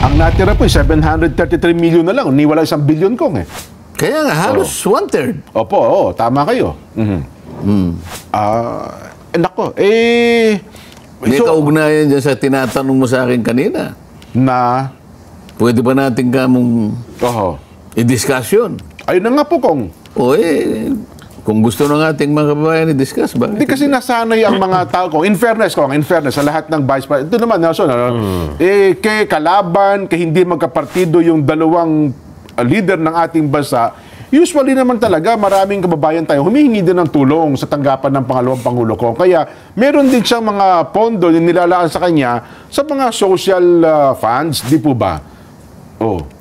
Ang natira po, 733 million na lang. Niwala 1 billion kong eh. Kaya nga, halos 1/3. Opo, tama kayo. Nako, May kaugnayan dyan sa tinatanong mo sa akin kanina. na, Pwede ba natin kamong i-discussion? ayun na nga po kong. O kung gusto ng ating mga kababayan i-discuss, Hindi bakit? kasi nasanay ang mga tao kong. In fairness, sa lahat ng vice president. Ito naman, Nelson, kay kalaban, kay hindi magkapartido yung dalawang leader ng ating bansa, usually naman talaga, maraming kababayan tayo humihingi din ng tulong sa tanggapan ng pangalawang Pangulo ko. Kaya, meron din siyang mga pondo na nilalaan sa kanya sa mga social funds, di po ba?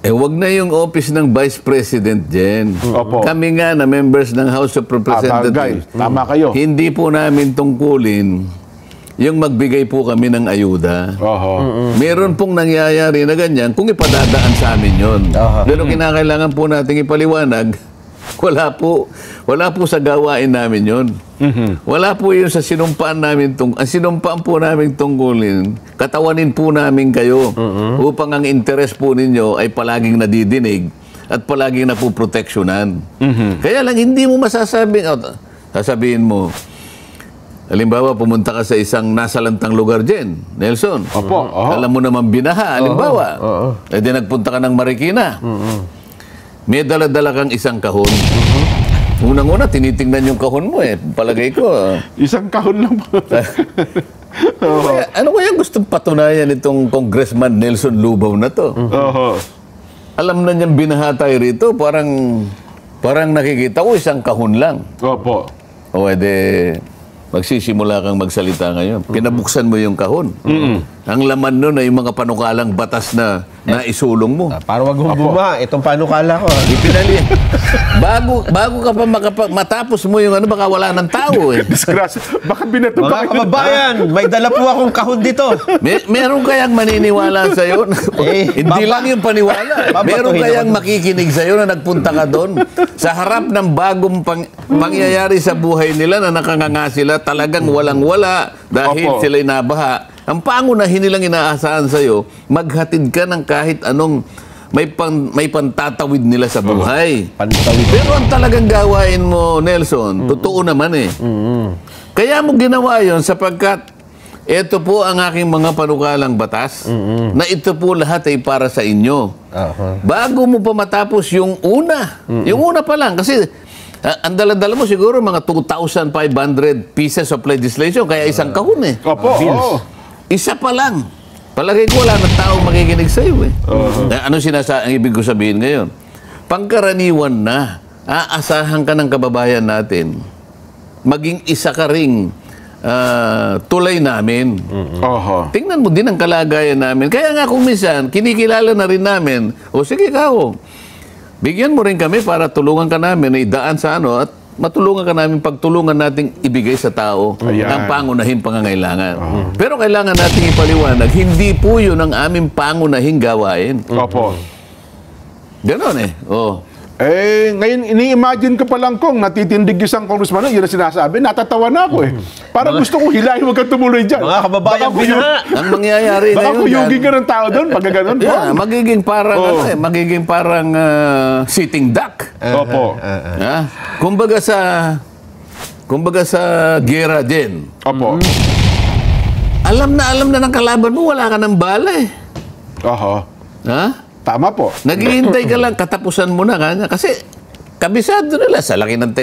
Wag na yung office ng Vice President, Jen. Opo. Kami nga na members ng House of Representatives. Tama kayo. Hindi po namin tungkulin yung magbigay po kami ng ayuda. Meron pong nangyayari na ganyan kung ipadadaan sa amin yun. Pero kinakailangan po nating ipaliwanag, wala po sa gawain namin yun. Wala po yun sa sinumpaan namin. Ang sinumpaan po namin tungkulin, katawanin po namin kayo upang ang interes po ninyo ay palaging nadidinig at palaging napuproteksyonan. Kaya lang hindi mo sasabihin mo, halimbawa, pumunta ka sa isang nasalantang lugar dyan, Nelson. Opo. Alam mo naman binaha, halimbawa. Di nagpunta ka ng Marikina. May dala-dala kang isang kahon. Unang-una, tinitingnan yung kahon mo eh. Palagay ko. Isang kahon lang po. Ano kaya gustong patunayan itong Congressman Nelson Lubaw na to? Alam na niyang binaha tayo rito. Parang nakikita ko isang kahon lang. Opo. O magsisimula kang magsalita ngayon. Pinabuksan mo yung kahon. Ang laman nun ay yung mga panukalang batas na naisulong mo. Para wag humbuma, itong panukala ko. Ipinali. bago ka pa matapos mo yung baka wala ng tao eh. Disgrasya. Baka binato pa. Mga kababayan, may dala po akong kahon dito. Meron kayang maniniwala sa'yo? Hindi lang yung paniwala. Meron kayang makikinig sa'yo na nagpunta ka doon sa harap ng bagong pangyayari sa buhay nila na nakanganga sila, talagang walang-wala dahil sila'y nabaha. Ang pangunahin nilang inaasahan sa'yo, maghatid ka ng kahit anong may pantatawid nila sa buhay. Pero ang talagang gawain mo, Nelson, totoo naman eh. Kaya mo ginawa yon sapagkat ito po ang aking mga panukalang batas na ito po lahat ay para sa inyo. Bago mo pa matapos yung una pa lang, kasi ang dala-dala mo siguro mga 2,500 pieces of legislation, kaya isang kahon eh. Isa pa lang. Palagay ko wala ng taong makikinig sa'yo eh. Ano ang ibig ko sabihin ngayon? Pangkaraniwan na, aasahan ka ng kababayan natin, maging isa ka ring tulay namin. Tingnan mo din ang kalagayan namin. Kaya nga kung minsan, kinikilala na rin namin, sige ikaw, bigyan mo rin kami para tulungan ka namin na idaan sa at matulungan ka namin pagtulungan nating ibigay sa tao ang pangunahing pangangailangan. Pero kailangan nating ipaliwanag, hindi po yun ang aming pangunahing gawain. Ganon eh. Ngayon, ini-imagine ko pa lang kung natitindig isang congressman, yun ang sinasabi, natatawa na ako eh. Parang gusto ko hilahin, huwag kang tumuloy dyan. Mga kababayan, ang mangyayari baka ngayon kuyugin ka ng tao doon, pag gano'n. Magiging parang sitting duck. Kumbaga sa gera din. Alam na ng kalaban mo, wala ka ng bala eh. Tama po. Naghihintay ka lang, katapusan mo na kanya. Kasi, kabisado nila sa laki ng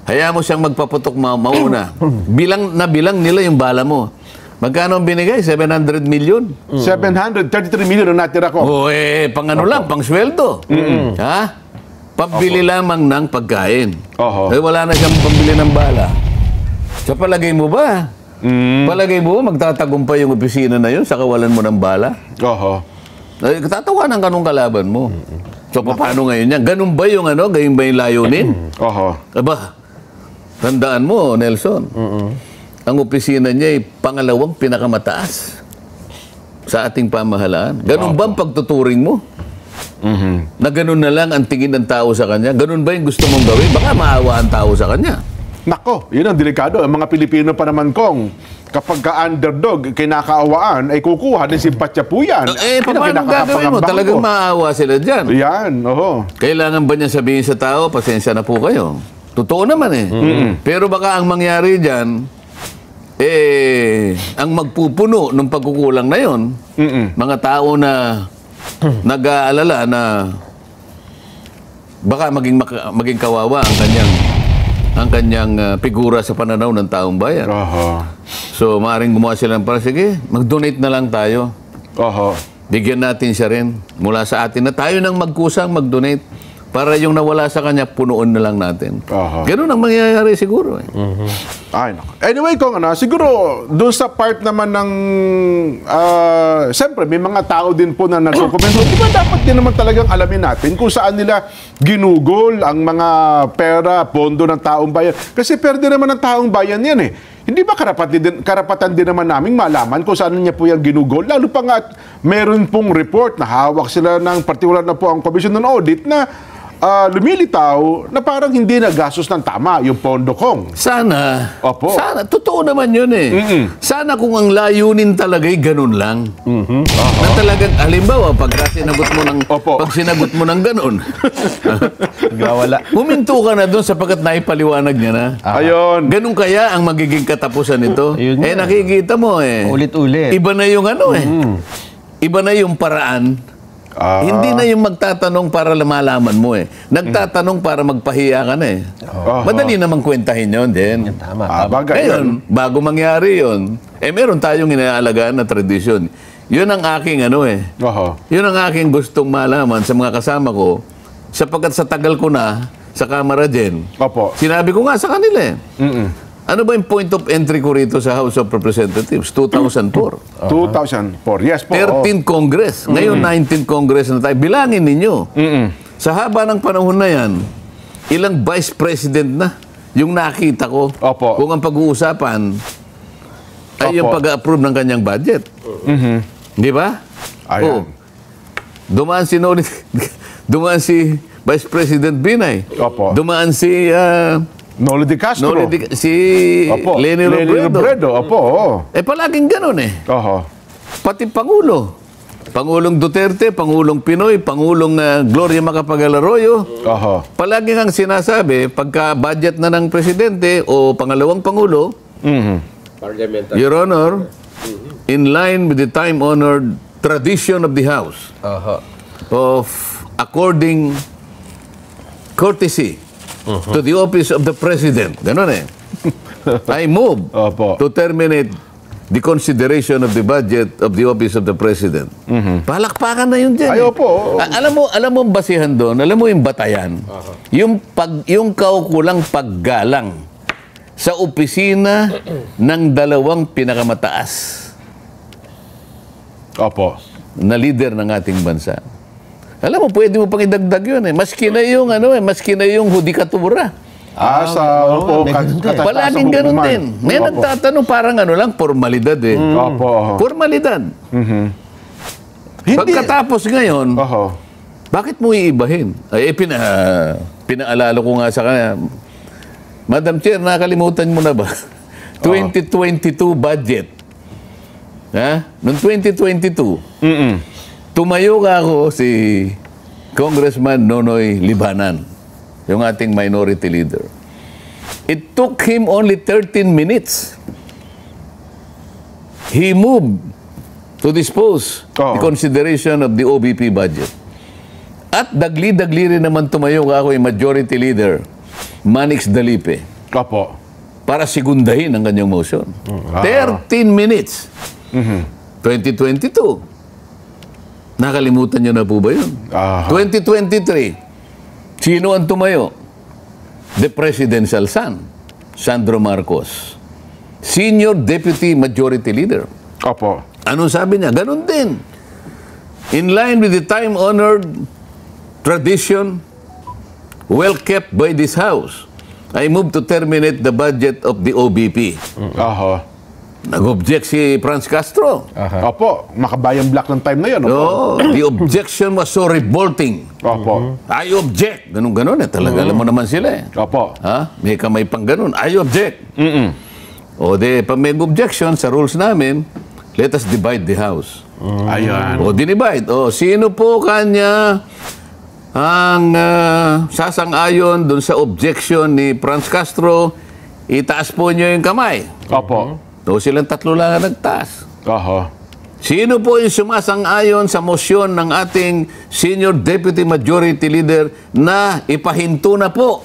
hayaan mo siyang magpaputok mauna. Bilang nila yung bala mo. Magkano ang binigay? 700 million? 733 million ang natira ko. Pang lang, pang sweldo. Pabili lamang ng pagkain. Wala na siyang pambili ng bala. Sa palagay mo ba? Palagay mo ba magtatagumpay yung opisina na yun sa kawalan mo ng bala? Tatawanan ka nung kalaban mo. So, paano ngayon yan? Ganun ba yung ganun ba yung layunin? Tandaan mo, Nelson, ang opisina niya ay pangalawang pinakamataas sa ating pamahalaan. Ganun ba ang pagtuturing mo? Na ganun na lang ang tingin ng tao sa kanya? Ganun ba yung gusto mong gawin? Baka maawa ang tao sa kanya. Nako, yun ang delikado. Ang mga Pilipino pa naman kong kapag ka-underdog, kinakaawaan, ay kukuha ng simpatya po yan. Paano gagawin mo? Talagang maawa sila dyan. Yan, oho. Kailangan ba niya sabihin sa tao, pasensya na po kayo? Totoo naman eh. Pero baka ang mangyari dyan, ang magpupuno ng pagkukulang na yon, mga tao na nag-aalala na baka maging kawawa ang kanyang figura sa pananaw ng taong bayan. So, maaaring gumawa sila ng parang, sige, mag-donate na lang tayo. Bigyan natin siya rin mula sa atin na tayo nang magkusang mag-donate para yung nawala sa kanya, punuon na lang natin. Ganun ang mangyayari siguro. Ay, nako. Anyway, kung siguro, doon sa part naman ng, siyempre, may mga tao din po na nagkukomento. Di ba dapat din naman talagang alamin natin kung saan nila ginugol ang mga pera, pondo ng taong bayan? Kasi perde naman ng taong bayan yan eh. Hindi ba karapatan din naman naming malaman kung saan niya po yung ginugol? Lalo pa nga, meron pong report na hawak sila ng particular na po ang Commission on Audit na lumilitaw na parang hindi nagastos ng tama yung pondo kong. Sana. Opo. Sana. Totoo naman yun eh. Sana kung ang layunin talaga'y ganun lang. Na talagang, halimbawa, pag sinagot mo ng ganun, Wala. huminto ka na doon sapagkat naipaliwanag niya na. Ayun. Ganun kaya ang magiging katapusan nito? Ayun nga. Nakikita mo eh. Ulit-ulit. Iba na yung iba na yung paraan. Hindi na yung magtatanong para malaman mo eh. Nagtatanong para magpahiya ka na eh. Madali namang kwentahin yun din. Tama. Bagay Ngayon, bago mangyari yun, meron tayong inaalagaan na tradisyon. Yun ang aking Yun ang aking gustong malaman sa mga kasama ko sapagkat sa tagal ko na sa Kamara din. Sinabi ko nga sa kanila eh. Ano ba yung point of entry ko rito sa House of Representatives? 2004. 2004. Yes po. 13th Congress. Ngayon, 19th Congress na tayo. Bilangin ninyo. Sa haba ng panahon na yan, ilang Vice President na yung nakita ko kung ang pag-uusapan ay yung pag-approve ng kanyang budget. Di ba? Ayan. Dumaan si Vice President Binay. Dumaan si Nolo de Castro. Si Leni Robredo. Palaging ganun eh. Pati Pangulo. Pangulong Duterte, Pangulong Pinoy, Pangulong Gloria Macapagal-Arroyo. Palaging ang sinasabi, pagka budget na ng presidente o pangalawang Pangulo, Your Honor, in line with the time-honored tradition of the House of according courtesy to the office of the President. Ganun eh. I move to terminate the consideration of the budget of the office of the President. Palakpakan na yun dyan. Alam mo ang basihan doon, alam mo yung batayan, yung kaukulang paggalang sa opisina ng dalawang pinakamataas na leader ng ating bansa. Alam mo, pwede mo pang idagdag yun eh. Maski na yung hudikatura. Palaging ganun din. May nagtatanong parang formalidad eh. Formalidad. Pagkatapos ngayon, bakit mo iibahin? Pinaalala ko nga sa kanya, Madam Chair, nakalimutan mo na ba? 2022 budget. Noong 2022, tumayo ka ako si Congressman Nonoy Libanan, yung ating minority leader. It took him only 13 minutes. He moved to dispose the consideration of the OBP budget. At dagli-dagli rin naman tumayo ka ako yung majority leader, Manix Dalipe, para sigundahin ang kanyang motion. 13 minutes. 2022. Nakalimutan nyo na po ba yun? 2023, sino ang tumayo? The presidential son, Sandro Marcos. Senior Deputy Majority Leader. Anong sabi niya? Ganun din. In line with the time-honored tradition, well kept by this House, I move to terminate the budget of the OBP. nag-object si Franz Castro. Opo, makabayang black ng time na yun. Opo. Oh, the objection was so revolting. Opo. I object. Ganun-ganun eh. Talaga, alam mo naman sila eh. Opo. Ha? May kamay pang ganun. I object. O de, pag may objection sa rules namin, let us divide the house. Ayan. O dinivide. O sino po kanya ang sasang-ayon dun sa objection ni Franz Castro, itaas po niyo yung kamay. Opo. O silang tatlo lang ang nagtaas. Oho. Sino po yung sumasang-ayon sa motion ng ating Senior Deputy Majority Leader na ipahinto na po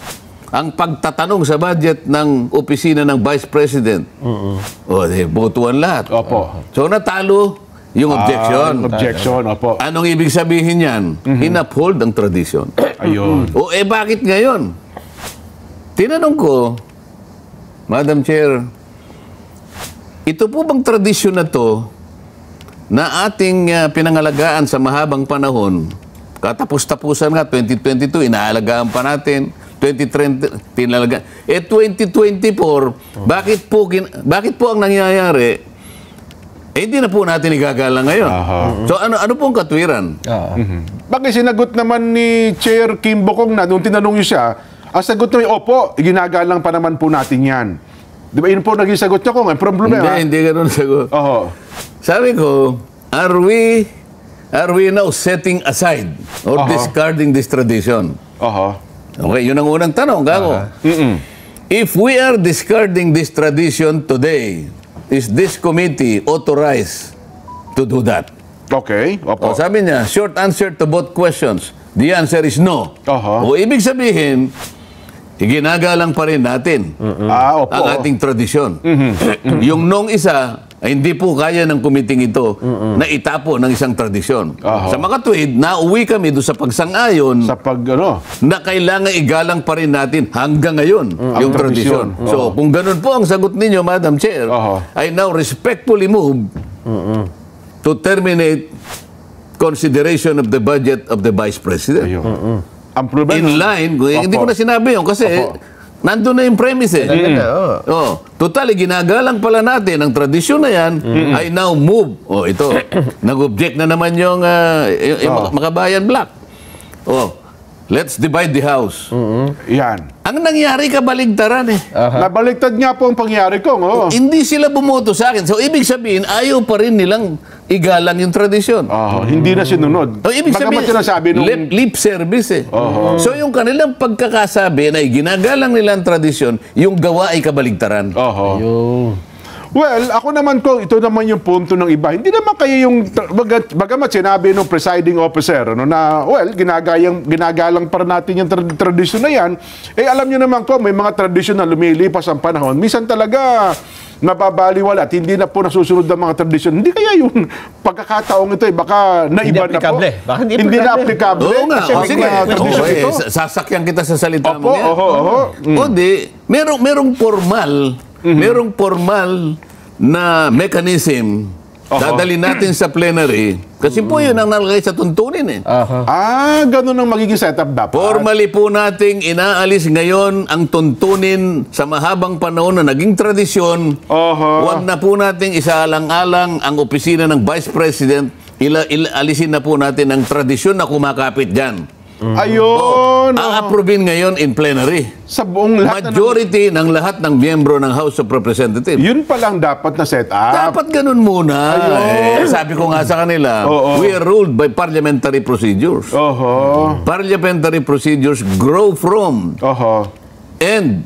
ang pagtatanong sa budget ng opisina ng Vice President? O, botuan lahat. Opo. So, natalo yung objection. Objection, opo. Anong ibig sabihin yan? In-uphold ang tradition. Ayun. O, bakit ngayon? Tinanong ko, Madam Chair, ito po bang tradisyon na to na ating pinangalagaan sa mahabang panahon, katapos-tapusan nga, 2022, inaalagaan pa natin, 2030, pinalagaan. 2024, bakit po ang nangyayari? Hindi na po natin igagalang ngayon. So, ano pong katwiran? Bakit sinagot naman ni Chair Kim Bokong na nung tinanong niyo siya, ang sagot niya, opo, ginagalang pa naman po natin yan. Di ba, yun po naging sagot niya ko, may problema. Hindi ganun sagot. Oho. Sabi ko, are we now setting aside or discarding this tradition? Oho. Okay, yun ang unang tanong, gago. If we are discarding this tradition today, is this committee authorized to do that? Okay. Opo. O, sabi niya, short answer to both questions. The answer is no. O ibig sabihin, ginagalang pa rin natin Opo. ang ating tradisyon. Yung nung isa, ay hindi po kaya ng kumiting ito na itapo ng isang tradisyon. Sa makatwid, nauwi kami doon sa pagsang-ayon Sa pag, ano, na kailangan igalang pa rin natin hanggang ngayon yung tradisyon. So, kung ganun po ang sagot ninyo, Madam Chair, I now respectfully move to terminate consideration of the budget of the Vice President. ang problema. In line, hindi ko na sinabi yun kasi nandun na yung premise eh. Total, ginagalang pala natin ang tradisyon na yan, I now move. Ito, nag-object na naman yung Makabayan Black. Let's divide the house. Yan. Ang nangyari kabaligtaran eh. Nabaliktad nga po ang pangyari ko. Hindi sila bumoto sa akin. So, ibig sabihin, ayaw pa rin nilang igalang yung tradisyon. Hindi na sinunod. Ibig sabihin, sinasabi nung... lip service eh. So, yung kanilang pagkakasabi na ginagalang nila ang tradisyon, yung gawa ay kabaligtaran. Well, ako naman ko, ito naman yung punto ng iba. Hindi naman kaya yung, bagamat sinabi ng presiding officer, na, well, ginagalang para natin yung tradisyon na yan, alam nyo naman ko, may mga tradisyon na lumilipas ang panahon. Minsan talaga, nababaliwala at hindi na po nasusunod ang mga tradisyon. Hindi kaya yung pagkakataong ito, baka naiba na po. Baka hindi na applicable. Oo nga. Kasi may mga tradisyon ito. Sasakyan kita sa salita mo yan. Oho. Merong formal na mechanism dadali natin sa plenary kasi po yun ang nalagay sa tuntunin eh. Ganun ang magiging setup dapat. Formally po nating inaalis ngayon ang tuntunin sa mahabang panahon na naging tradisyon. Huwag na po nating isaalang-alang ang opisina ng Vice President. Alisin na po natin ang tradisyon na kumakapit dyan. Ayun. A-approvein ngayon in plenary. Sa buong lahat majority ng lahat ng miyembro ng House of Representatives. Yun palang dapat na set up. Dapat ganun muna. Sabi ko nga sa kanila, we are ruled by parliamentary procedures. Parliamentary procedures grow from and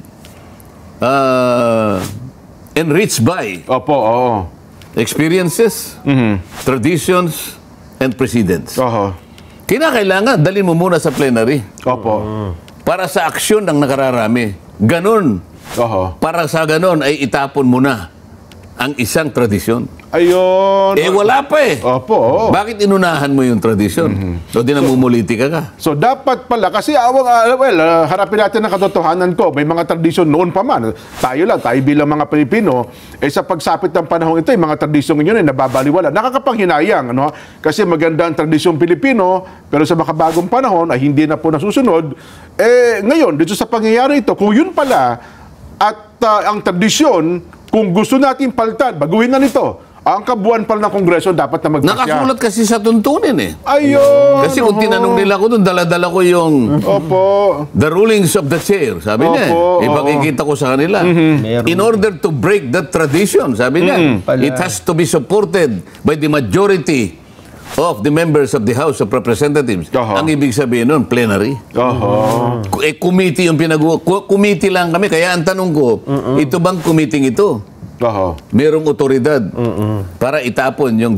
enriched by experiences, traditions, and precedents. Kinakailangan, dalhin mo muna sa plenary. Para sa aksyon ng nakararami. Ganon. Para sa ganon ay itapon mo na ang isang tradisyon. Ayun. Wala pa eh. Bakit inunahan mo yung tradisyon? So, dinamumuliti ka. So, dapat pala, kasi harapin natin ang katotohanan ko. May mga tradisyon noon pa man. Tayo bilang mga Pilipino, sa pagsapit ng panahon ito, mga tradisyon ngayon ay nababaliwala. Nakakapanghinayang, ano? Kasi maganda ang tradisyon Pilipino, pero sa makabagong panahon ay hindi na po nasusunod. Ngayon, dito sa pangyayari ito, kung yun pala, At ang tradisyon, kung gusto natin palitan, baguhin na nito. Ang kabuuan pala ng Kongreso dapat na magpasya. Nakasulat kasi sa tuntunin eh. Ayun! Kasi kung tinanong nila ko doon, dala-dala ko yung Opo. the rulings of the chair. Sabi niya, Opo, ipakikita ko sa kanila. In order to break that tradition, sabi niya, it has to be supported by the majority of the members of the House of Representatives. Ang ibig sabihin nun, plenary. Committee yung committee lang kami. Kaya ang tanong ko, ito bang committee ito? Merong otoridad para itapon yung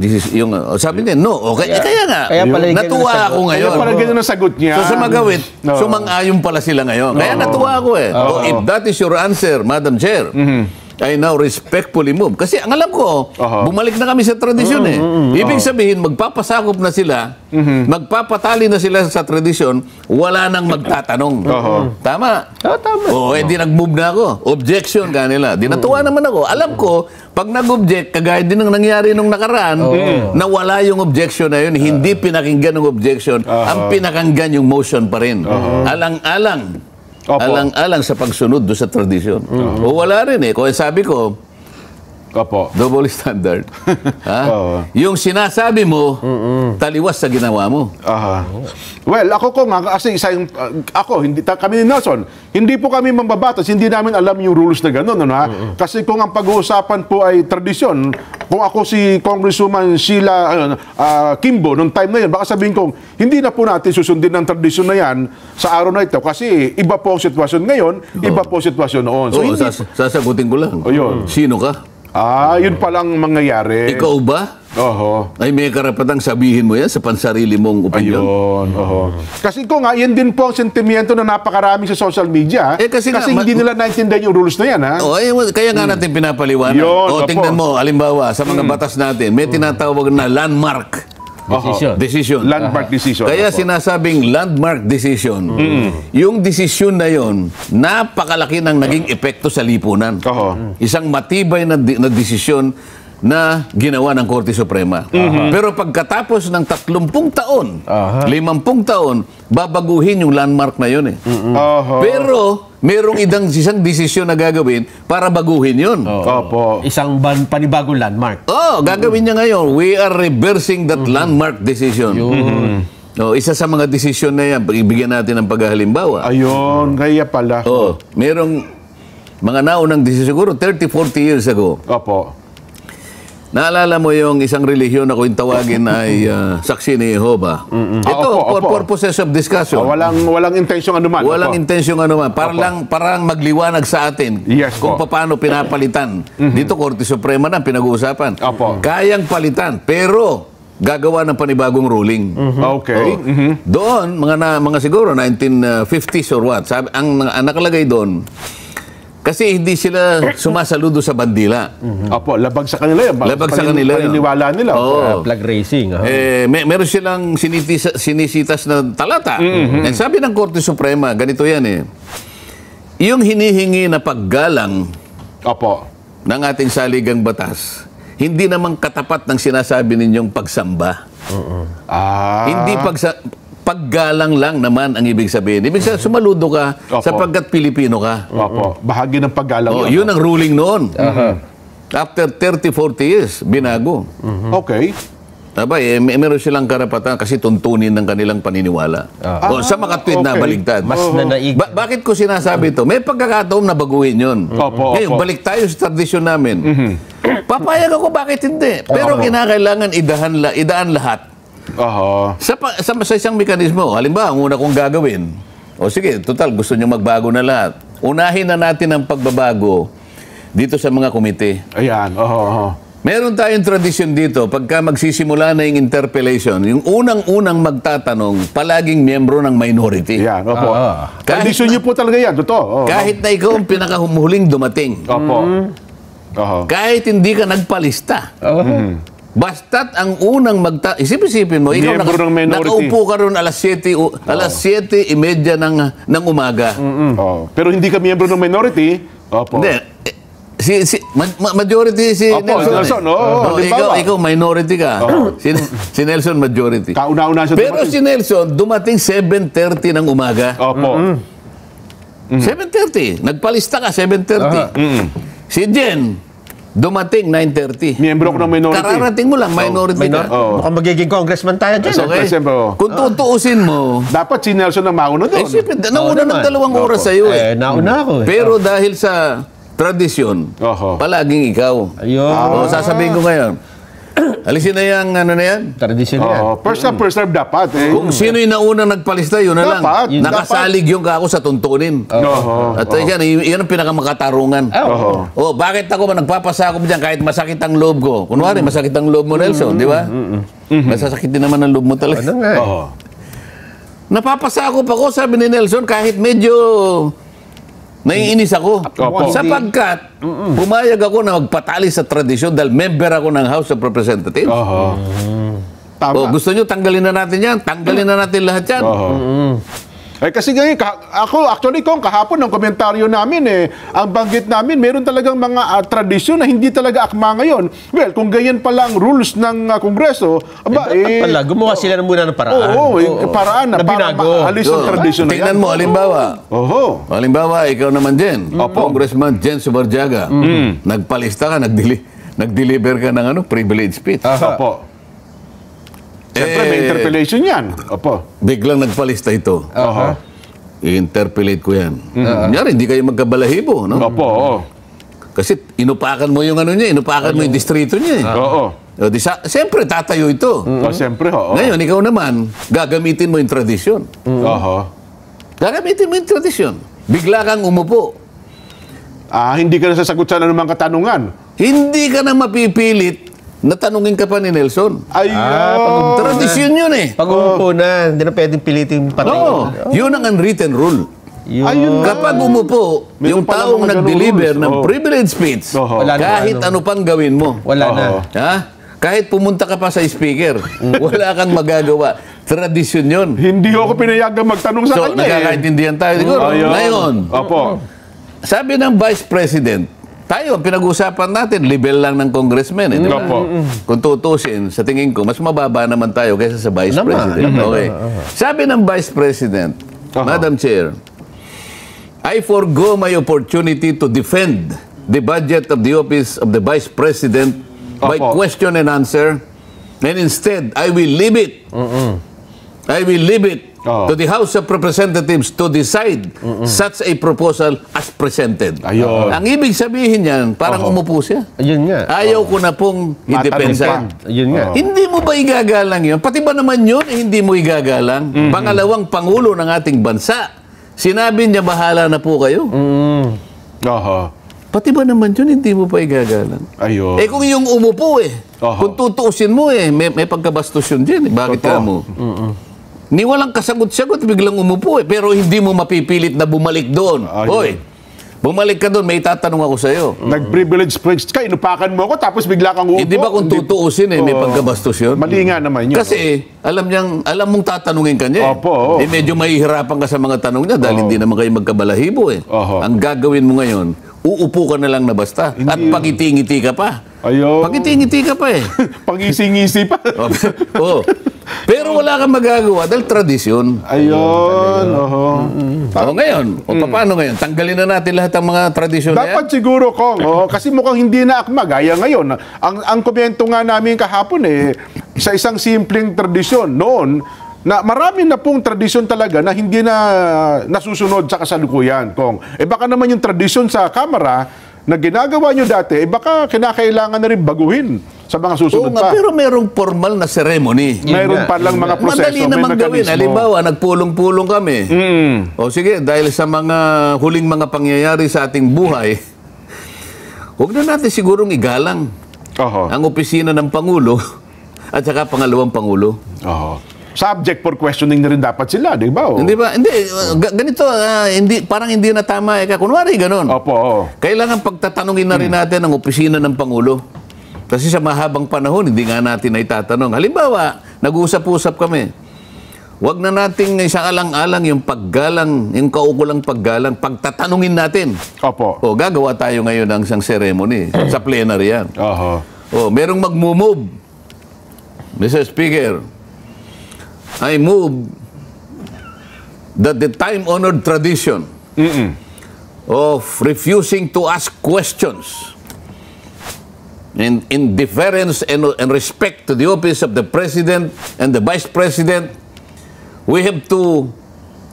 sabi niya, no. Okay, kaya nga, natuwa ako ngayon. Kaya pala ganun ang sagot niya. So sa magawit, sumang-ayon pala sila ngayon. Kaya natuwa ako eh. If that is your answer, Madam Chair, I now respectfully move. Kasi ang alam ko, bumalik na kami sa tradisyon eh. Ibig sabihin, magpapasakop na sila, magpapatali na sila sa tradisyon, wala nang magtatanong. Tama? Tama. Di nag-move na ako. Objection kanila. Di natuwa naman ako. Alam ko, pag nag-object, kagaya din ang nangyari nung nakaraan, na wala yung objection na yun, hindi pinakinggan ng objection, ang pinakinggan yung motion pa rin. Alang-alang. Alang-alang sa pagsunod do sa tradisyon. O wala rin eh. Kung sabi ko, double standard. Yung sinasabi mo, taliwas sa ginawa mo. Well, ako nga, kasi kami ni Nelson, hindi po kami mambabatas, hindi namin alam yung rules na gano'n. Kasi kung ang pag-uusapan po ay tradisyon, kung ako si Congresswoman Sheila Kimbo, nung time na yun, baka sabihin kong, hindi na po natin susundin ng tradisyon na yan sa araw na ito. Kasi iba po ang sitwasyon ngayon, iba po ang sitwasyon noon. So, sasagutin ko lang. Sino ka? Yun palang mangyayari. Ikaw ba? Ay may karapatang sabihin mo yan sa pansarili mong opinion. Kasi ko nga, yan din po ang sentimiento na napakarami sa social media. Kasi hindi nila naintindihan yung rules na yan. Kaya nga natin pinapaliwanag. Tingnan mo, halimbawa, sa mga batas natin, may tinatawag na landmark decision. Landmark decision. Kaya sinasabing landmark decision, yung desisyon na yon, napakalaki ng naging epekto sa lipunan. Isang matibay na desisyon na ginawa ng Korte Suprema. Pero pagkatapos ng 30 taon, 50 taon, babaguhin yung landmark na yun eh. Pero merong isang desisyon na gagawin para baguhin yun. Isang panibagong landmark. Gagawin niya ngayon. We are reversing that landmark decision. Isa sa mga desisyon na yan, ibigyan natin ng paghalimbawa. Ayun, kaya pala. Merong mga naunang desisyon, siguro 30-40 years ago. Naalala mo yung isang relihiyon na kung tawagin ay saksi ni Jehovah. Ito, for purposes of discussion. Walang intensyong anuman. Walang intensyong anuman. Parang magliwanag sa atin kung paano pinapalitan. Dito, Korte Suprema na pinag-uusapan. Kayang palitan, pero gagawa ng panibagong ruling. Doon, mga siguro 1950s or what, ang nakalagay doon, kasi hindi sila sumasaludo sa bandila. Labag sa kanila yan. Labag sa kanila yan. Paniniwala nila. Flag racing. Meron silang sinisitas na talata. And sabi ng Korte Suprema, ganito yan eh. Yung hinihingi na paggalang ng ating saligang batas, hindi naman katapat ng sinasabi ninyong pagsamba. Hindi paggalang lang naman ang ibig sabihin. Ibig sabihin, sumaludo ka sapagkat Pilipino ka. Bahagi ng paggalang yun ang ruling noon. After 30-40 years, binago. Meron silang karapatan kasi tuntunin ng kanilang paniniwala. Sa makatwid na baligtad. Mas nanaig. Bakit ko sinasabi ito? May pagkakataon na baguhin yun. Ngayon, balik tayo sa tradisyon namin. Papayag ako, bakit hindi? Pero kinakailangan idaan lahat. Sa isang mekanismo, halimbawa, ang una kong gagawin, sige, total, gusto nyo magbago na lahat. Unahin na natin ang pagbabago dito sa mga komite. Meron tayong tradisyon dito, pagka magsisimula na yung interpellation, yung unang-unang magtatanong, palaging miyembro ng minority. Tradisyon nyo po talaga yan, totoo. Kahit na ikaw ang pinakahumuling dumating. Kahit hindi ka nagpalista. Basta't ang unang isipin mo, ikaw nakaupo ka ron alas 7:30 ng umaga. Pero hindi ka miyembro ng minority. Hindi. Majority si Nelson. Ikaw minority ka. Si Nelson majority. Kauna-una siya pero si Nelson dumating 7:30 ng umaga. 7:30. Nagpalista ka, 7:30. Si Jen, dumating 9:30. Miyembro ko ng minority. Kararating mo lang, minority ka. Mukhang magiging congressman tayo dyan. Okay? Siyempre, Kung tutuusin mo, dapat si Nelson ang mauna doon. siyempre, nauna ng 2 oras sa'yo Nauna ako eh. Pero dahil sa tradisyon, palaging ikaw. Ayun. Sasabihin ko ngayon, alisin na yan, ano na yan? Tradisyon yan. First come, first serve dapat. Kung sino yung nauna nagpalista, yun na lang. Dapat. Nakasalig yung kako sa tuntunin. At yan ang pinakamakatarungan. Bakit ako ba nagpapasa ako dyan kahit masakit ang loob ko? Kunwari, masakit ang loob mo, Nelson, di ba? Masasakit din naman ang loob mo talaga. Ano nga eh. Napapasa ako pa ko, sabi ni Nelson, kahit medyo naiinis ako. Sapagkat pumayag ako na magpatali sa tradisyon dahil member ako ng House of Representatives. Tama. Gusto nyo tanggalin na natin yan? Tanggalin na natin lahat yan. Kasi ngayon, actually, kung kahapon ng komentaryo namin, ang banggit namin, meron talagang mga tradisyon na hindi talaga akma ngayon. Well, kung ganyan pala ang rules ng Kongreso, Pala, gumawa sila na muna ng paraan. Paraan na para binago. maalis yung tradisyon na yan. Tingnan mo, halimbawa. Halimbawa, ikaw naman Jen. Congressman Jen Subarjaga. Nagpalista ka, nag-deliver ka ng privilege speech. Opo. Siyempre, may interpellation yan. Opo. Biglang nagpalista ito. I-interpellate ko yan. Kunyari, hindi kayo magkabalahibo, no? Opo. Kasi inupakan mo yung inupakan mo yung distrito niya. Siyempre, tatayo ito. Siyempre, Ngayon, ikaw naman, gagamitin mo yung tradisyon. Gagamitin mo yung tradisyon. Bigla kang umupo. Hindi ka na sasagot sa anumang katanungan. Hindi ka na mapipilit na tanungin ka pa ni Nelson. Ayun. Tradisyon yun eh. Pag umupo na, hindi na pwedeng pilitin patay. Yun ang unwritten rule. Ayun. Kapag umupo, yung pala taong mga ganung nag-deliver rules. ng privilege speech, Wala na kahit ano pang gawin mo, Wala na. kahit pumunta ka pa sa speaker, wala kang magagawa. Tradisyon yun. Hindi ako pinayagang magtanong sa So, kanya. nagkakaintindihan tayo siguro. Ngayon, Opo. sabi ng Vice President, tayo, ang pinag-usapan natin, level lang ng congressman. Di ba? Kung tutusin, sa tingin ko, mas mababa naman tayo kaysa sa Vice President. Okay. Sabi ng Vice President, Madam Chair, I forgo my opportunity to defend the budget of the office of the Vice President by question and answer, and instead, I will leave it. I will leave it to the House of Representatives to decide such a proposal as presented. Ayun. Ang ibig sabihin yan, parang umupo siya. Ayun nga. Ayaw ko na pong idepensa. Ayun nga. Hindi mo ba igagalang yun? Pati ba naman yun, hindi mo igagalang? Pangalawang Pangulo ng ating bansa. Sinabi niya, bahala na po kayo. Pati ba naman yun, hindi mo pa igagalang? Ayun. Kung yung umupo kung tutuusin mo may pagkabastos yun dyan. Bakit ka mo? Ni walang kasagot-sagot, biglang umupo pero hindi mo mapipilit na bumalik doon. Hoy, bumalik ka doon, may tatanong ako sa'yo. Nag-privilege speech ka, inupakan mo ako, tapos bigla kang uupo. Hindi ba kung tutuusin may pagkabastos yun? Mali nga naman yun. Kasi alam mong tatanungin ka niya. Opo. Medyo mahihirapan ka sa mga tanong niya dahil hindi naman kayo magkabalahibo Ang gagawin mo ngayon, uupo ka na lang na basta. At pagiti-ngiti ka pa. Ayun. Pagiti-ngiti ka pa Pag-ising-isi pa. Pero wala kang magagawa dahil tradisyon. Ayun. Ngayon, paano ngayon? Tanggalin na natin lahat ng mga tradisyon na yan? Dapat siguro, Kong. Kasi mukhang hindi na akma. Gaya ngayon. Ang komento nga namin kahapon sa isang simpleng tradisyon noon, na marami na pong tradisyon talaga na hindi na nasusunod sa kasalukuyan, Kong. Baka naman yung tradisyon sa Kamara na ginagawa nyo dati, baka kinakailangan na rin baguhin sa mga susunod pa. Pero merong formal na ceremony. Mayroon pa lang mga proseso. Madali naman gawin. Halimbawa, nagpulong-pulong kami. Sige, dahil sa mga huling mga pangyayari sa ating buhay, huwag na natin sigurong igalang ang opisina ng Pangulo at saka pangalawang Pangulo. Subject for questioning na rin dapat sila, di ba? Hindi ba? Hindi. Ganito, parang hindi na tama. Kunwari, ganun. Kailangan pagtatanungin na rin natin ang opisina ng Pangulo. Kasi sa mahabang panahon, hindi nga natin na itatanong. Halimbawa, nag-usap-usap kami. Huwag na nating isang alang-alang yung paggalang, yung kaukulang paggalang, pagtatanungin natin. Gagawa tayo ngayon ng isang ceremony sa plenary yan. Merong mag-move. Mr. Speaker, I move that the time-honored tradition of refusing to ask questions in deference and respect to the office of the President and the Vice President, we have to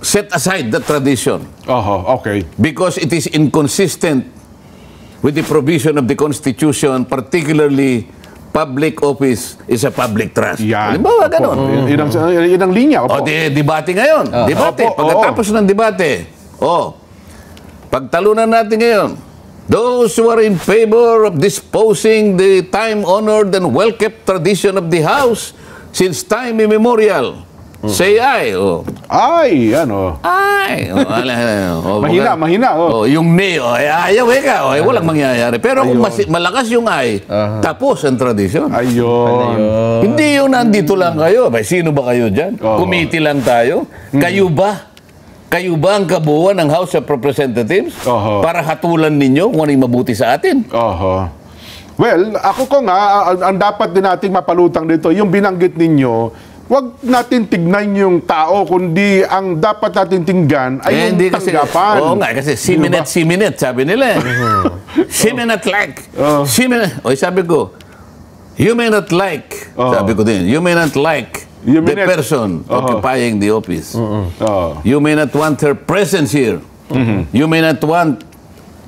set aside the tradition Okay. because it is inconsistent with the provision of the Constitution, particularly public office is a public trust. Yan. Halimbawa, ganun. Yun ang linya. O, Opo. debate ngayon. Debate. Opo, Pagkatapos ng debate, pagtalunan natin ngayon, those who are in favor of disposing the time-honored and well-kept tradition of the House since time immemorial, say aye. Ay, ano. Ay. Mahina. Yung nay, ayaw ka. Walang mangyayari. Pero kung malakas yung ay, tapos ang tradisyon. Ayun. Hindi yun nandito lang kayo. Sino ba kayo dyan? Committee lang tayo. Kayo ba? Kayo ba ang kabuuan ng House of Representatives para hatulan ninyo kung ano yung mabuti sa atin? Well, ako ko nga, ang dapat din nating mapalutang dito, yung binanggit ninyo, wag natin tignan yung tao, kundi ang dapat natin tingnan ay yung tanggapan. Oo nga, kasi siminate, sabi nila. Siminate like. Sabi ko, you may not like, sabi ko din, you may not like the person occupying the office. You may not want her presence here. You may not want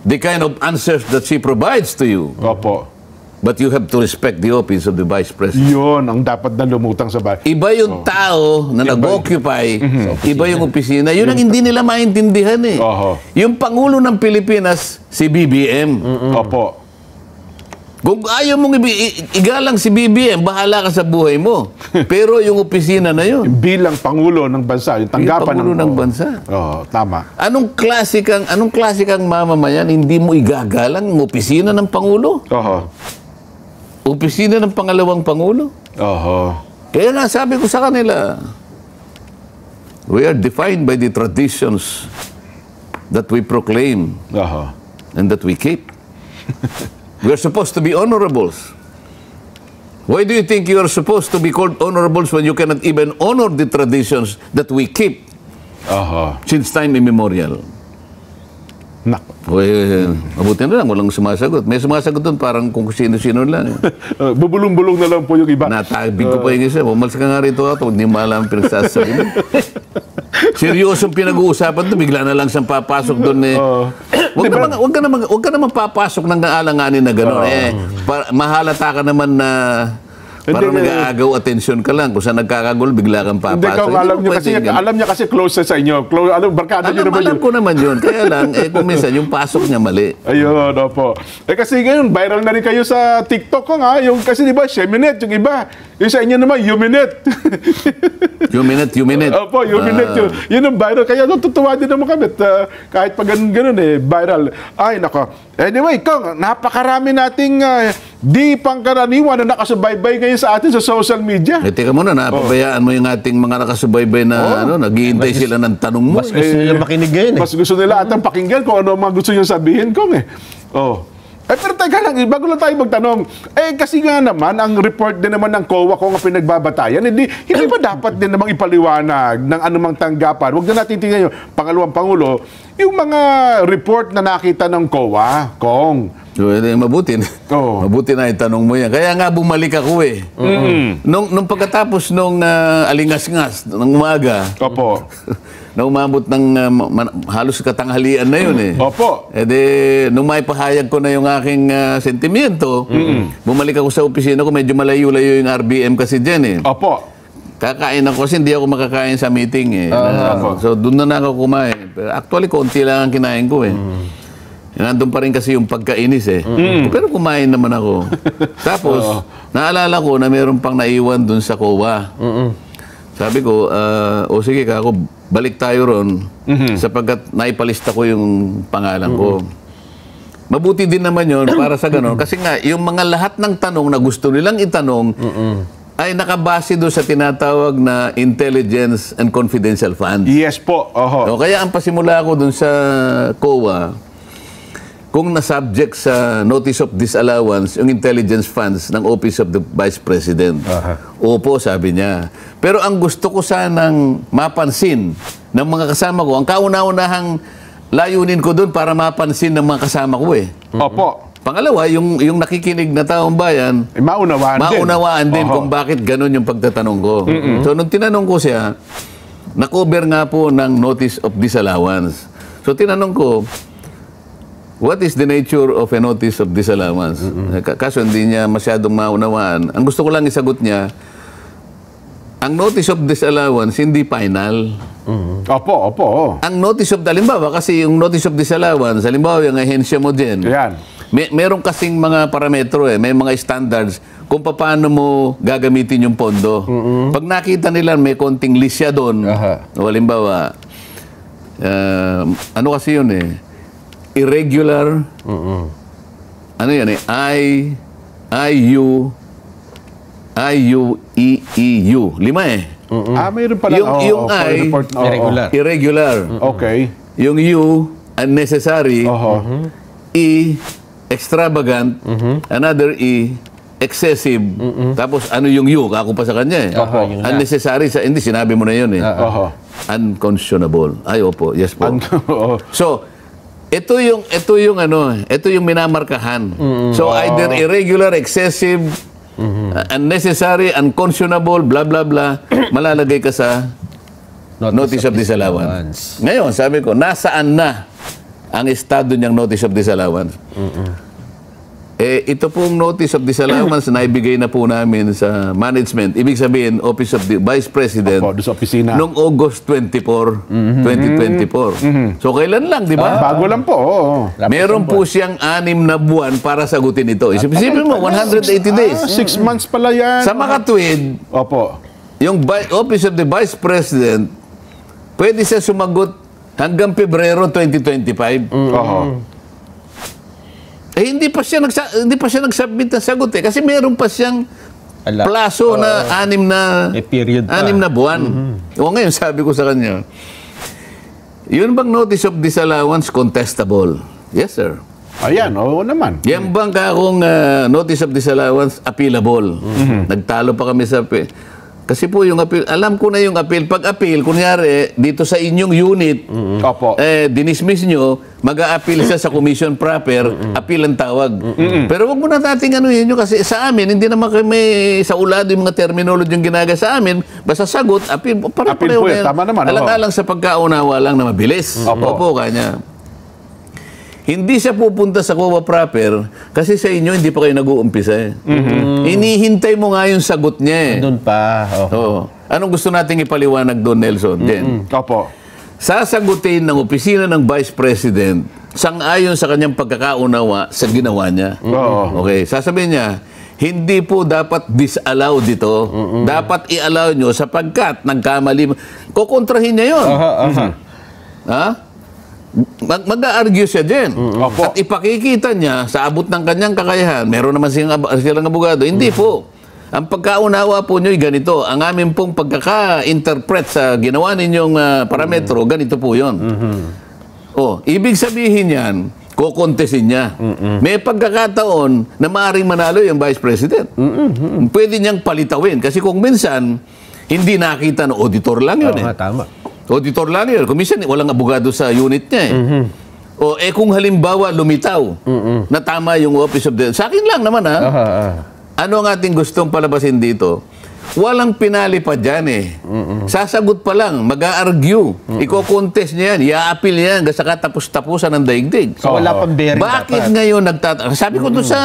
the kind of answers that she provides to you. Opo. But you have to respect the office of the Vice President. Yun ang dapat na lumutang sa bahay. Iba yung tao na nag-occupy, iba yung opisina. Yun ang hindi nila maintindihan eh. Yung Pangulo ng Pilipinas, si BBM. Opo. Kung ayaw mong igalang si BBM, bahala ka sa buhay mo. Pero yung opisina na yun. Bilang Pangulo ng bansa, yung tanggapan Pangulo ng bansa. Tama. Anong klase kang mamamayan, hindi mo igagalang ang opisina ng Pangulo? Opisina ng pangalawang Pangulo? Kaya nga sabi ko sa kanila, we are defined by the traditions that we proclaim and that we keep. We are supposed to be honorables. Why do you think you are supposed to be called honorables when you cannot even honor the traditions that we keep since time immemorial? Mabuti na lang, walang sumasagot. May sumasagot doon, parang kung sino-sino lang. Bubulong-bulong na lang po yung iba. Natabig ko pa yung isa. Umalis ka nga rito ako, hindi mo alam pinagsasabi mo. Seryosong pinag-uusapan doon, bigla na lang siyang papasok doon eh. Huwag ka naman papasok ng alanganin na gano'n. Mahalata ka naman na parang nag-aagaw atensyon ka lang. Kung saan nagkakagol, bigla kang papasok. Hindi, alam niya kasi close sa inyo. Barkada niyo naman yun. Alam ko naman yun. Kaya lang, kung minsan, yung pasok niya mali. Ayun, opo. Kasi ngayon, viral na rin kayo sa TikTok ko nga. Yung, kasi di ba, Sheminate, yung iba. Yung sa inyo naman, Yuminate. Yuminate. Opo, Yuminate. Yun ang viral. Kaya natutuwa din naman kami. Kahit pa ganun viral. Ay, nako. Anyway, Kong, napakarami nating di pangkaraniwan na nakasubaybay ngayon sa atin sa social media. Teka muna, napabayaan mo yung ating mga nakasubaybay na naghihintay sila ng tanong mo. Mas gusto nila makinig ngayon eh. Mas gusto nila atang pakinggan kung ano mga gusto nyo sabihin, Kong eh. Pero teka lang, bago lang tayo magtanong, kasi nga naman, ang report din naman ng COA kung ang pinagbabatayan, hindi ba dapat din namang ipaliwanag ng anumang tanggapan? Huwag na natin tingnan yung pangalawang Pangulo, yung mga report na nakita ng COA, Kong. So, mabuti. Mabuti na itanong mo yan. Kaya nga bumalik ako eh. Nung pagkatapos nung alingas-ngas ng umaga, na umabot ng halos katanghalian na yun eh. Opo. Nung may pahayag ko na yung aking sentimiento, bumalik ako sa opisina ko, medyo malayo-layo yung RBM kasi dyan eh. Opo. Kakain ako kasi hindi ako makakain sa meeting eh. So doon na ako kumain. Pero actually, konti lang ang kinain ko eh. Nandun pa rin kasi yung pagkainis eh. Pero kumain naman ako. Tapos, naalala ko na meron pang naiwan dun sa COA. Sabi ko, sige ka ako, balik tayo ron sapagkat naipalista ko yung pangalan ko. Mabuti din naman yun para sa ganon. Kasi nga, yung mga lahat ng tanong na gusto nilang itanong ay nakabase doon sa tinatawag na Intelligence and Confidential Funds. Yes po. Kaya ang pasimula ko doon sa COA, kung na-subject sa Notice of Disallowance yung intelligence funds ng Office of the Vice President. Opo, sabi niya. Pero ang gusto ko sanang mapansin ng mga kasama ko, ang kauna-unahang layunin ko doon para mapansin ng mga kasama ko eh. Opo. Pangalawa, yung nakikinig na taong bayan, Maunawaan din. din kung bakit ganun yung pagtatanong ko. So, nung tinanong ko siya, na-cover nga po ng notice of disallowance. So, tinanong ko, what is the nature of a notice of disallowance? Kaso hindi niya masyadong maunawaan. Ang gusto ko lang isagot niya, ang notice of disallowance hindi final. Opo. Ang notice of, halimbawa, kasi yung notice of disallowance, halimbawa yung ahensya mo din, Ayan. meron kasing mga parametro may mga standards kung paano mo gagamitin yung pondo. Pag nakita nila may konting lisya doon, o halimbawa, ano kasi yun irregular, ano yan IUEEU. 5 Mayroon pala. Yung I, irregular. Okay. Yung U, unnecessary. E, extravagant. Another E, excessive. Tapos ano yung U? Kako pa sa kanya unnecessary. Hindi, sinabi mo na yun unconscionable. Ay, opo. Yes po. So, ito yung minamarkahan. So, either irregular, excessive, unnecessary, unconscionable, blah, blah, blah, malalagay ka sa notice of disallowance. Ngayon, sabi ko, nasaan na ang estado niyang notice of disallowance? Ito pong notice of disallowance na ibigay na po namin sa management. Ibig sabihin, Office of the Vice President, sa opisina. noong August 24, 2024. So, kailan lang, di ba? Bago lang po. Meron po siyang 6 na buwan para sagutin ito. Isipin mo, 180 days. 6 months pala yan. Sa makatwid, Opo. yung Office of the Vice President, pwede siya sumagot hanggang Pebrero 2025. Hindi pa siya nag-submit ng sagot kasi meron pa siyang plaso na 6 na period pa. 6 na buwan. O ngayon sabi ko sa kanya, yun bang notice of disallowance contestable? Yes, sir. Ayan, oo naman. Yan bang kakong notice of disallowance appealable? Nagtalo pa kami sa kasi po yung appeal, alam ko na yung appeal. Pag appeal, kunyari, dito sa inyong unit, dinismiss nyo, mag-a-appeal siya sa commission proper, appeal ang tawag. Pero wag mo na natin ano yun kasi sa amin, hindi naman kami sa ulado yung mga terminology yung ginagawa sa amin, basta sagot, appeal, Appeal po tama naman. Alang-alang sa pagkaunawa lang na mabilis. Opo, kanya. Hindi siya pupunta sa COA proper kasi sa inyo hindi pa kayo nag-uumpisa Hinihintay mo nga yung sagot niya Doon pa. Anong gusto nating ipaliwanag doon, Nelson? Opo. Sasagutin ng opisina ng Vice President sang-ayon sa kanyang pagkakaunawa sa ginawa niya. Okay, sasabihin niya, hindi po dapat disallow dito. Dapat i-allow nyo sapagkat nagkamali. Kukontrahin niya yun. Mag-a-argue siya din. At ipakikita niya sa abot ng kanyang kakayahan, meron naman silang abogado. Hindi po. Ang pagkaunawa po nyo ay ganito. Ang amin pong pagkaka-interpret sa ginawa ninyong parametro, ganito po yun. Ibig sabihin yan, kukontesin niya. May pagkakataon na maaaring manalo yung Vice President. Pwede niyang palitawin. Kasi kung minsan, hindi nakita ng auditor lang yun Tama. Auditor lang yun. Kung minsan, walang abogado sa unit niya kung halimbawa lumitaw na tama yung Office of the... Sa akin lang naman Ano ang ating gustong palabasin dito? Walang pinali pa dyan Sasagot pa lang, mag-a-argue. Iko-contest niya yan, i-a-appeal niya yan, sa katapos-tapusan ng daigdig. So wala pang bearing Bakit ngayon sabi ko doon sa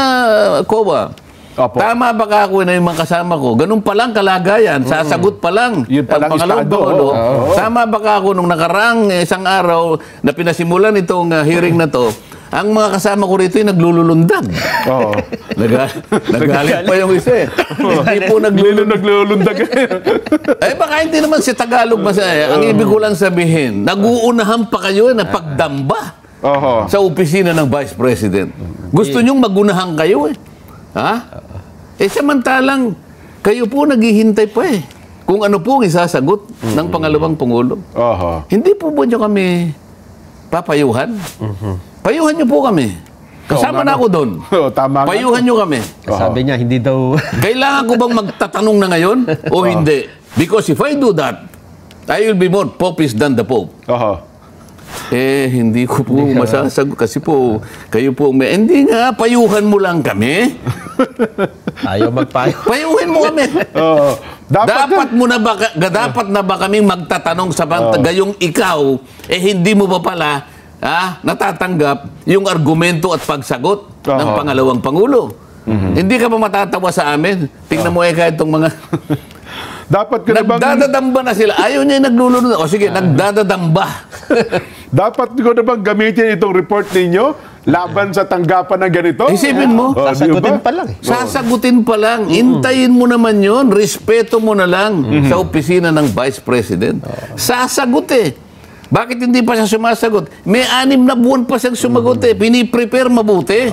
COA, tama ba ka ako na yung mga kasama ko? Ganun pa lang kalagayan. Sasagot pa lang. Yun pa lang estado. Tama ba ka ako nung nakarang isang araw na pinasimulan itong hearing na to, ang mga kasama ko rito ay naglululundag. Nagalit pa yung isa Hindi po naglulundag. Baka hindi naman si Tagalog masaya. Ang ibig ko lang sabihin, nag-uunahan pa kayo na pagdamba sa opisina ng Vice President. Gusto nyong magunahan kayo samantalang kayo po naghihintay pa kung ano po ang isasagot ng pangalawang Pangulo. Hindi po ba nyo kami papayuhan? Payuhan nyo po kami. Kasama na ako doon. Payuhan nyo kami. Sabi niya, hindi daw... Kailangan ko bang magtatanong na ngayon o hindi? Because if I do that, I will be more popist than the Pope. Hindi ko po masasagot kasi po, kayo po, hindi nga, payuhan mo lang kami. Ayaw magpayo. Payuhin mo kami. Oo. Dapat na ba kaming magtatanong sa gayong ikaw, hindi mo ba pala natatanggap yung argumento at pagsagot ng pangalawang Pangulo? Hindi ka ba matatawa sa amin? Tingnan mo kahit itong mga... Dapat ka na bang... Nagdadadamba na sila. Ayaw niya yung naglulunod. O sige, nagdadadamba. Dapat ko na bang gamitin itong report ninyo laban sa tanggapan ng ganito? Isipin mo. Sasagutin pa lang. Sasagutin pa lang. Intayin mo naman yon. Respeto mo na lang sa opisina ng Vice President. Sasagot eh. Bakit hindi pa siya sumasagot? May 6 na buwan pa siyang sumagot eh. Piniprepare mabuti.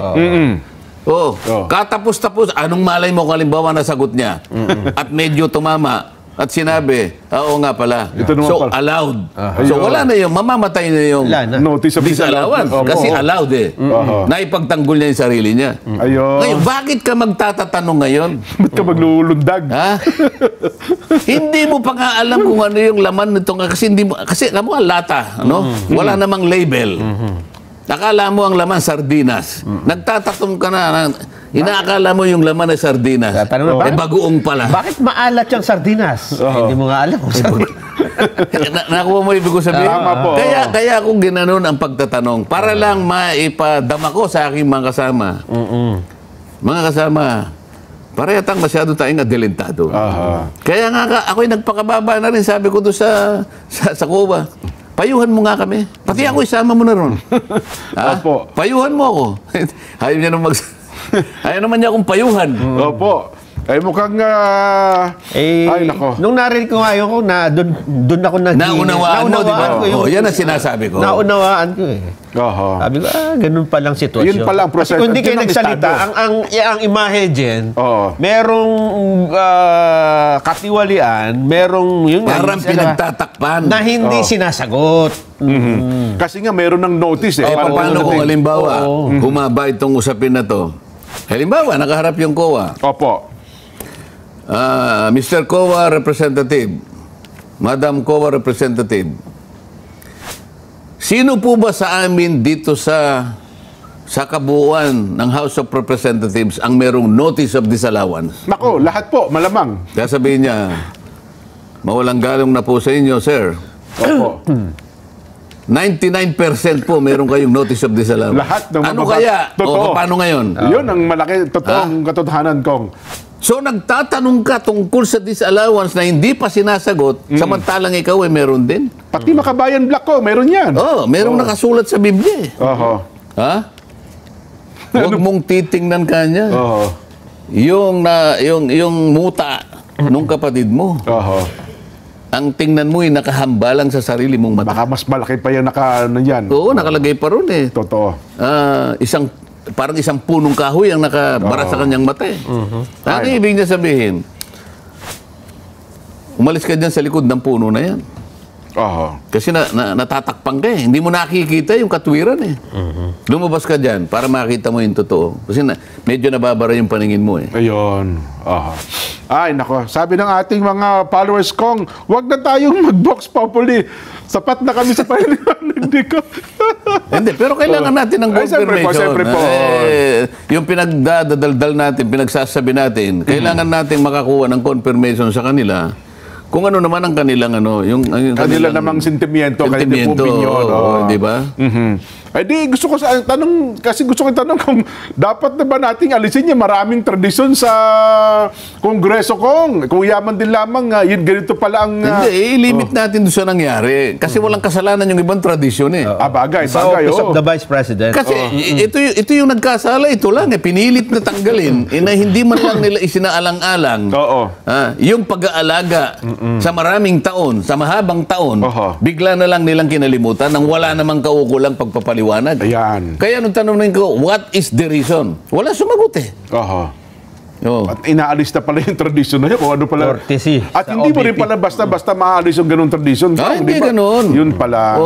Katapos-tapos, anong malay mo kung halimbawa nasagot niya? At medyo tumama. At sinabi, oo nga pala. So, allowed. So, wala na yung, mamamatay na yung notice of disallowance. Kasi allowed eh. Naipagtanggol niya yung sarili niya. Ngayon, bakit ka magtatatanong ngayon? Ba't ka maglulundag? Hindi mo pa nga alam kung ano yung laman nito. Kasi alam mo, lata. Wala namang label. Akala mo ang laman sardinas. Nagtatatong ka na. Inaakala mo yung laman ay sardinas. Bagoong pala. Bakit maalat yung sardinas? Hindi mo nga alam kung sardinas. Nakuha mo ibig ko sabihin? Tama po. Kaya akong ginanon ang pagtatanong para lang maipadama ko sa aking mga kasama. Mga kasama, parehang masyado tayong adelentado. Kaya nga ako'y nagpakababa na rin, sabi ko doon sa Cuba. Payuhan mo nga kami. Pati ako isama mo na ron. Payuhan mo ako. Ayaw naman niya akong payuhan. Opo. Ay mukhang... ay, nako. Nung narinig ko nga yun, doon ako naunawaan mo, di ba? Yan ang sinasabi ko. Naunawaan ko eh. Sabi ko, ganun palang sitwasyon. Yun palang proseso. Kasi kung hindi kayo nagsalita, ang imahe dyan, merong katiwalian, merong... Parang pinagtatakpan. Na hindi sinasagot. Kasi nga meron ng notice eh. Paano kung halimbawa, humaba itong usapin na to? Halimbawa, nakaharap yung COA. Opo. Mr. COA Representative, Madam COA Representative, sino po ba sa amin dito sa kabuuan ng House of Representatives ang merong notice of disallowance? Nako, lahat po, malamang. Kaya sabihin niya, mawalang galong na po sa inyo, sir. Opo. 99% po meron kayong notice of disallowance. Lahat ng ano kaya? O paano ngayon? Yun ang malaki, totoong katotohanan kong. So nagtatanong ka tungkol sa disallowance na hindi pa sinasagot, samantalang ikaw ay meron din? Pati Makabayan Black ko, meron yan. Merong nakasulat sa Biblia. Ha? Huwag mong titingnan kanya. Yung muta nung kapatid mo. Ang tingnan mo ay nakahambalang sa sarili mong mata. Baka mas malaki pa yung yan. Oo, nakalagay pa ron eh. Totoo. Parang isang punong kahoy ang nakabara sa kanyang mata eh. Ano ibig niya sabihin? Umalis ka dyan sa likod ng puno na yan. Kasi natatakpan ka eh. Hindi mo nakikita yung katwiran eh. Lumabas ka dyan para makita mo yung totoo. Kasi medyo nababara yung paningin mo eh. Ayun. Ay, nako. Sabi ng ating mga followers kong, wag na tayong mag-box populi. Sapat na kami sa pahiliwanag ko. Hindi, pero kailangan natin ng confirmation. Siyempre po. Yung pinagdadaldal natin, pinagsasabi natin, kailangan natin makakuha ng confirmation sa kanila. Kung ano naman ang kanilang yung kanila namang sentimiento, kanilang opinion. Di ba? Ay di, gusto ko gusto ko tanong kung dapat na ba nating alisin yung maraming tradisyon sa Kongreso kung yaman din lamang, yun ganito pala ang... Hindi, i-limit natin doon sa nangyari. Kasi walang kasalanan yung ibang tradisyon eh. Bagay. Sa Office of the Vice President. Kasi ito yung nagkasala, ito lang eh. Pinilit na tanggalin. Na hindi man lang nila isinaalang-alang. Yung pag-aalaga sa maraming taon, sa mahabang taon, bigla na lang nilang kinalimutan nang wala namang kaukulang pagpapaliwanag. Ayan. Kaya nung tanongin ko, what is the reason? Wala sumagot eh. At inaalis na pala yung tradisyon na yun. Kung ano pala. Courtesy. At hindi mo rin pala basta-basta maalis yung ganung tradisyon. Hindi ganun. Yun pala.